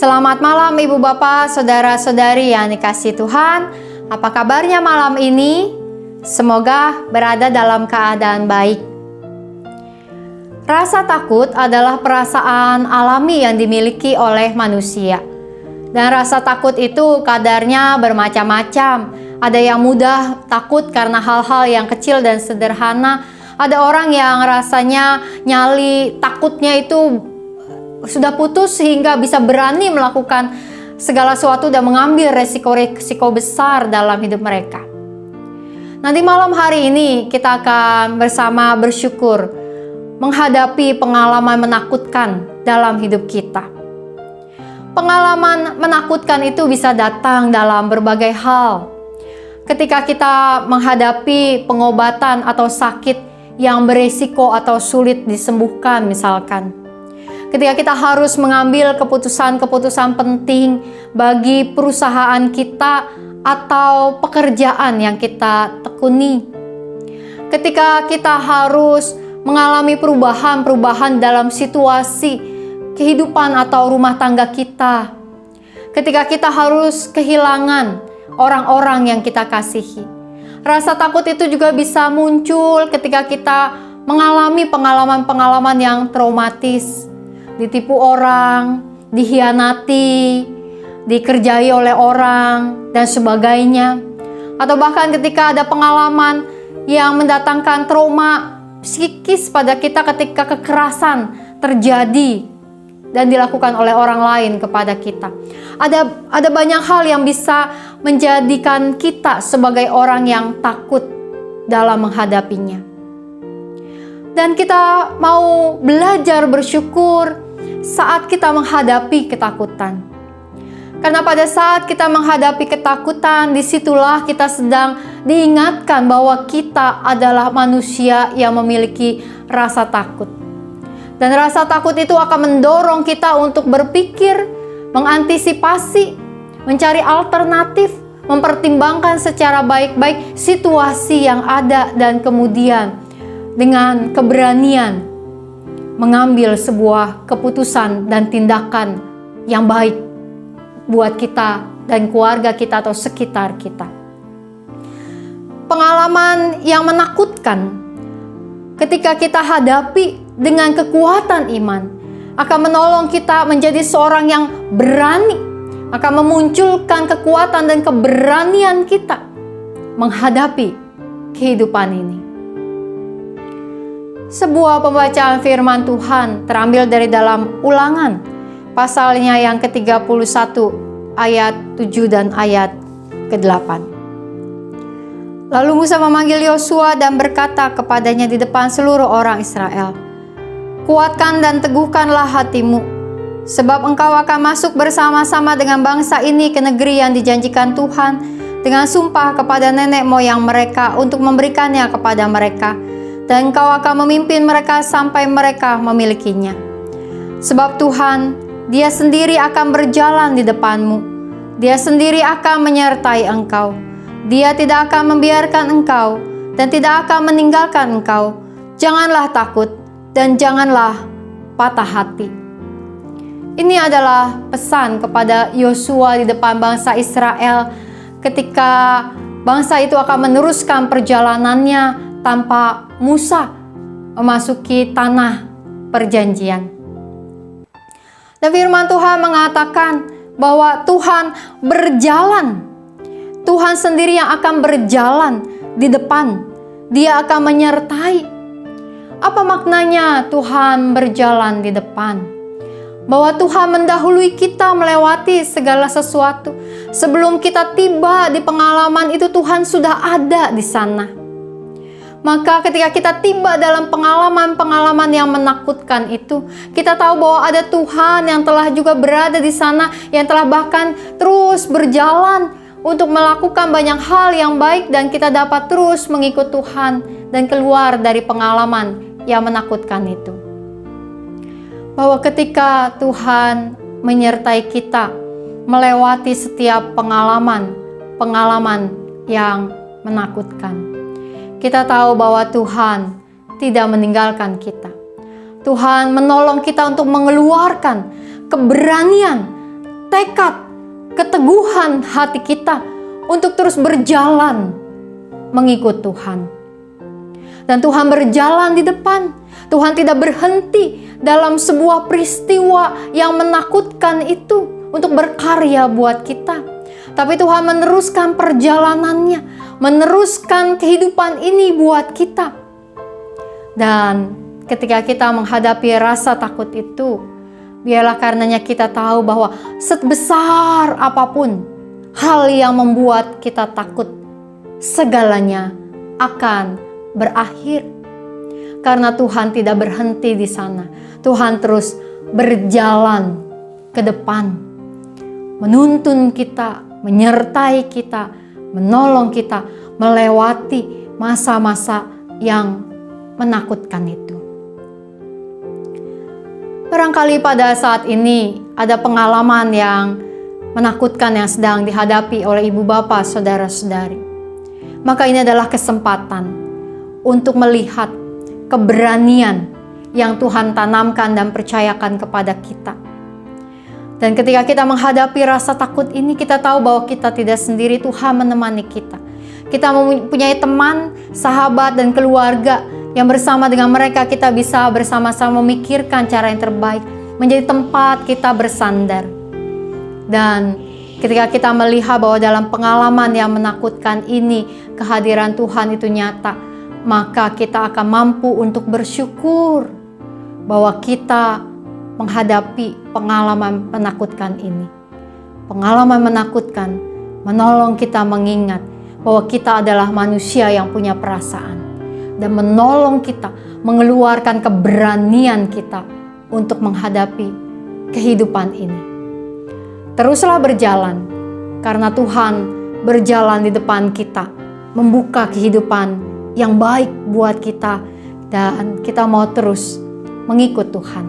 Selamat malam Ibu Bapak, Saudara-saudari yang dikasihi Tuhan. Apa kabarnya malam ini? Semoga berada dalam keadaan baik. Rasa takut adalah perasaan alami yang dimiliki oleh manusia. Dan rasa takut itu kadarnya bermacam-macam. Ada yang mudah takut karena hal-hal yang kecil dan sederhana. Ada orang yang rasanya nyali takutnya itu sudah putus sehingga bisa berani melakukan segala sesuatu dan mengambil resiko-resiko besar dalam hidup mereka. Nanti malam hari ini kita akan bersama bersyukur menghadapi pengalaman menakutkan dalam hidup kita. Pengalaman menakutkan itu bisa datang dalam berbagai hal. Ketika kita menghadapi pengobatan atau sakit yang beresiko atau sulit disembuhkan misalkan. Ketika kita harus mengambil keputusan-keputusan penting bagi perusahaan kita atau pekerjaan yang kita tekuni. Ketika kita harus mengalami perubahan-perubahan dalam situasi kehidupan atau rumah tangga kita. Ketika kita harus kehilangan orang-orang yang kita kasihi. Rasa takut itu juga bisa muncul ketika kita mengalami pengalaman-pengalaman yang traumatis. Ditipu orang, dikhianati, dikerjai oleh orang, dan sebagainya. Atau bahkan ketika ada pengalaman yang mendatangkan trauma psikis pada kita ketika kekerasan terjadi dan dilakukan oleh orang lain kepada kita. Ada banyak hal yang bisa menjadikan kita sebagai orang yang takut dalam menghadapinya. Dan kita mau belajar bersyukur saat kita menghadapi ketakutan. Karena pada saat kita menghadapi ketakutan, disitulah kita sedang diingatkan bahwa kita adalah manusia yang memiliki rasa takut. Dan rasa takut itu akan mendorong kita untuk berpikir, mengantisipasi, mencari alternatif, mempertimbangkan secara baik-baik situasi yang ada dan kemudian dengan keberanian mengambil sebuah keputusan dan tindakan yang baik buat kita dan keluarga kita atau sekitar kita. Pengalaman yang menakutkan ketika kita hadapi dengan kekuatan iman akan menolong kita menjadi seorang yang berani, akan memunculkan kekuatan dan keberanian kita menghadapi kehidupan ini. Sebuah pembacaan firman Tuhan terambil dari dalam Ulangan pasalnya yang ke-31 ayat 7 dan ayat ke-8. Lalu Musa memanggil Yosua dan berkata kepadanya di depan seluruh orang Israel, "Kuatkan dan teguhkanlah hatimu, sebab engkau akan masuk bersama-sama dengan bangsa ini ke negeri yang dijanjikan Tuhan dengan sumpah kepada nenek moyang mereka untuk memberikannya kepada mereka. Dan engkau akan memimpin mereka sampai mereka memilikinya. Sebab Tuhan, Dia sendiri akan berjalan di depanmu. Dia sendiri akan menyertai engkau. Dia tidak akan membiarkan engkau dan tidak akan meninggalkan engkau. Janganlah takut dan janganlah patah hati." Ini adalah pesan kepada Yosua di depan bangsa Israel ketika bangsa itu akan meneruskan perjalanannya tanpa Musa memasuki tanah perjanjian. Dan firman Tuhan mengatakan bahwa Tuhan berjalan. Tuhan sendiri yang akan berjalan di depan. Dia akan menyertai. Apa maknanya Tuhan berjalan di depan? Bahwa Tuhan mendahului kita melewati segala sesuatu. Sebelum kita tiba di pengalaman itu, Tuhan sudah ada di sana. Maka ketika kita tiba dalam pengalaman-pengalaman yang menakutkan itu, kita tahu bahwa ada Tuhan yang telah juga berada di sana, yang telah bahkan terus berjalan untuk melakukan banyak hal yang baik, dan kita dapat terus mengikut Tuhan dan keluar dari pengalaman yang menakutkan itu. Bahwa ketika Tuhan menyertai kita melewati setiap pengalaman yang menakutkan, kita tahu bahwa Tuhan tidak meninggalkan kita. Tuhan menolong kita untuk mengeluarkan keberanian tekad, keteguhan hati kita untuk terus berjalan mengikut Tuhan. Dan Tuhan berjalan di depan. Tuhan tidak berhenti dalam sebuah peristiwa yang menakutkan itu untuk berkarya buat kita. Tapi Tuhan meneruskan perjalanannya, meneruskan kehidupan ini buat kita. Dan ketika kita menghadapi rasa takut itu, biarlah karenanya kita tahu bahwa sebesar apapun hal yang membuat kita takut, segalanya akan berakhir. Karena Tuhan tidak berhenti di sana. Tuhan terus berjalan ke depan, menuntun kita, menyertai kita, menolong kita melewati masa-masa yang menakutkan itu. Barangkali pada saat ini ada pengalaman yang menakutkan yang sedang dihadapi oleh ibu bapak, saudara-saudari. Maka ini adalah kesempatan untuk melihat keberanian yang Tuhan tanamkan dan percayakan kepada kita. Dan ketika kita menghadapi rasa takut ini, kita tahu bahwa kita tidak sendiri, Tuhan menemani kita. Kita mempunyai teman, sahabat, dan keluarga yang bersama dengan mereka kita bisa bersama-sama memikirkan cara yang terbaik, menjadi tempat kita bersandar. Dan ketika kita melihat bahwa dalam pengalaman yang menakutkan ini, kehadiran Tuhan itu nyata, maka kita akan mampu untuk bersyukur bahwa kita menghadapi pengalaman menakutkan ini. Pengalaman menakutkan menolong kita mengingat bahwa kita adalah manusia yang punya perasaan, dan menolong kita mengeluarkan keberanian kita untuk menghadapi kehidupan ini. Teruslah berjalan, karena Tuhan berjalan di depan kita, membuka kehidupan yang baik buat kita, dan kita mau terus mengikut Tuhan.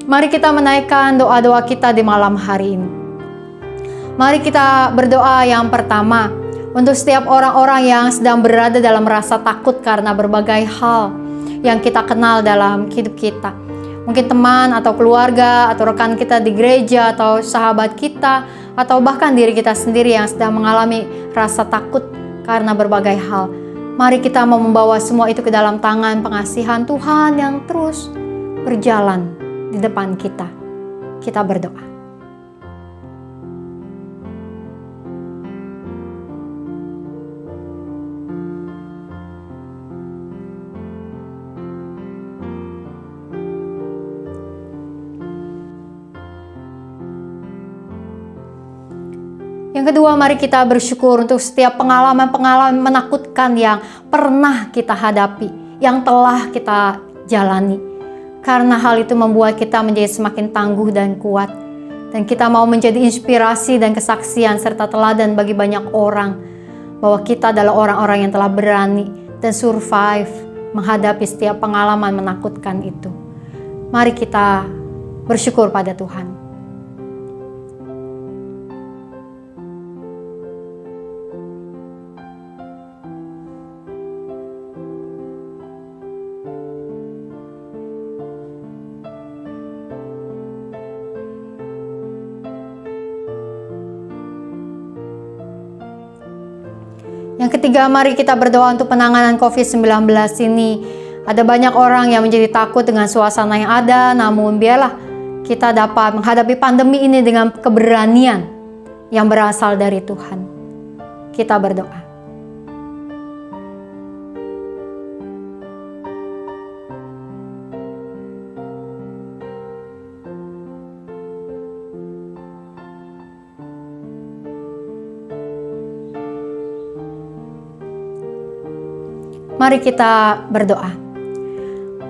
Mari kita menaikkan doa-doa kita di malam hari ini. Mari kita berdoa yang pertama untuk setiap orang-orang yang sedang berada dalam rasa takut karena berbagai hal yang kita kenal dalam hidup kita. Mungkin teman atau keluarga atau rekan kita di gereja atau sahabat kita atau bahkan diri kita sendiri yang sedang mengalami rasa takut karena berbagai hal. Mari kita mau membawa semua itu ke dalam tangan pengasihan Tuhan yang terus berjalan di depan kita. Kita berdoa. Yang kedua, mari kita bersyukur untuk setiap pengalaman-pengalaman menakutkan yang pernah kita hadapi, yang telah kita jalani. Karena hal itu membuat kita menjadi semakin tangguh dan kuat. Dan kita mau menjadi inspirasi dan kesaksian serta teladan bagi banyak orang bahwa kita adalah orang-orang yang telah berani dan survive menghadapi setiap pengalaman menakutkan itu. Mari kita bersyukur pada Tuhan. Yang ketiga, mari kita berdoa untuk penanganan COVID-19 ini. Ada banyak orang yang menjadi takut dengan suasana yang ada, namun biarlah kita dapat menghadapi pandemi ini dengan keberanian yang berasal dari Tuhan. Kita berdoa. Mari kita berdoa.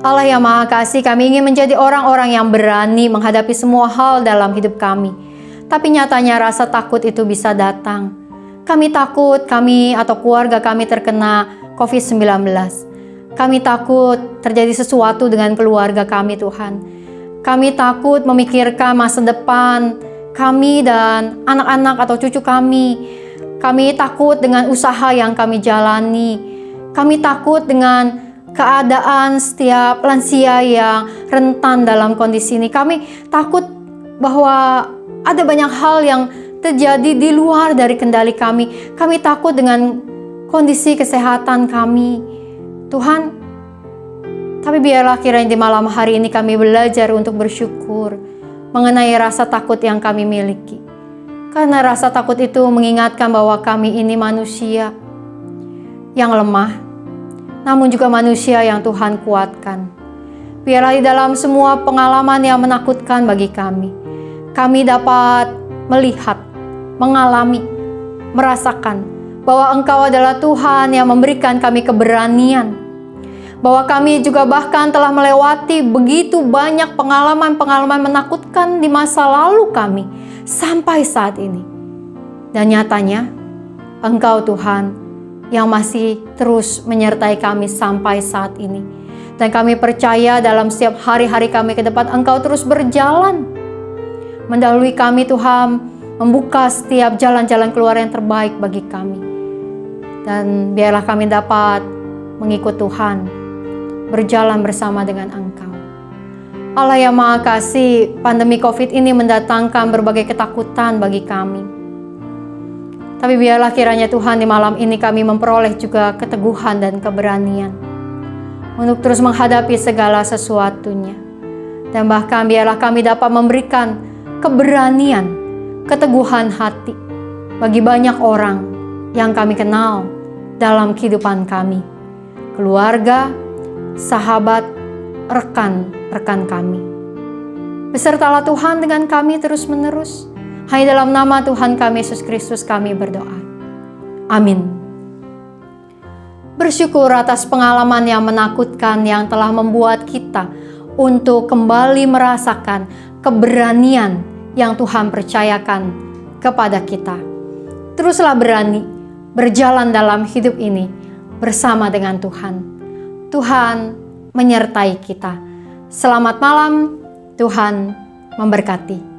Allah yang Maha Kasih, kami ingin menjadi orang-orang yang berani menghadapi semua hal dalam hidup kami. Tapi nyatanya rasa takut itu bisa datang. Kami takut kami atau keluarga kami terkena COVID-19. Kami takut terjadi sesuatu dengan keluarga kami, Tuhan. Kami takut memikirkan masa depan kami dan anak-anak atau cucu kami. Kami takut dengan usaha yang kami jalani. Kami takut dengan keadaan setiap lansia yang rentan dalam kondisi ini. Kami takut bahwa Ada banyak hal yang terjadi di luar dari kendali kami. Kami takut dengan kondisi kesehatan kami, Tuhan. Tapi biarlah kiranya di malam hari ini kami belajar untuk bersyukur mengenai rasa takut yang kami miliki. Karena rasa takut itu mengingatkan bahwa kami ini manusia yang lemah, namun juga manusia yang Tuhan kuatkan. Biarlah di dalam semua pengalaman yang menakutkan bagi kami dapat melihat, mengalami, merasakan bahwa Engkau adalah Tuhan yang memberikan kami keberanian. Bahwa kami juga bahkan telah melewati begitu banyak pengalaman-pengalaman menakutkan di masa lalu kami sampai saat ini. Dan nyatanya Engkau Tuhan yang masih terus menyertai kami sampai saat ini. Dan kami percaya dalam setiap hari-hari kami ke depan Engkau terus berjalan mendahului kami Tuhan, membuka setiap jalan-jalan keluar yang terbaik bagi kami. Dan biarlah kami dapat mengikut Tuhan, berjalan bersama dengan Engkau. Allah yang Maha Kasih, pandemi COVID ini mendatangkan berbagai ketakutan bagi kami. Tapi biarlah kiranya Tuhan di malam ini kami memperoleh juga keteguhan dan keberanian untuk terus menghadapi segala sesuatunya. Dan bahkan biarlah kami dapat memberikan keberanian, keteguhan hati bagi banyak orang yang kami kenal dalam kehidupan kami, keluarga, sahabat, rekan-rekan kami. Besertalah Tuhan dengan kami terus-menerus. Hanya dalam nama Tuhan kami Yesus Kristus kami berdoa. Amin. Bersyukur atas pengalaman yang menakutkan yang telah membuat kita untuk kembali merasakan keberanian yang Tuhan percayakan kepada kita. Teruslah berani berjalan dalam hidup ini bersama dengan Tuhan. Tuhan menyertai kita. Selamat malam, Tuhan memberkati.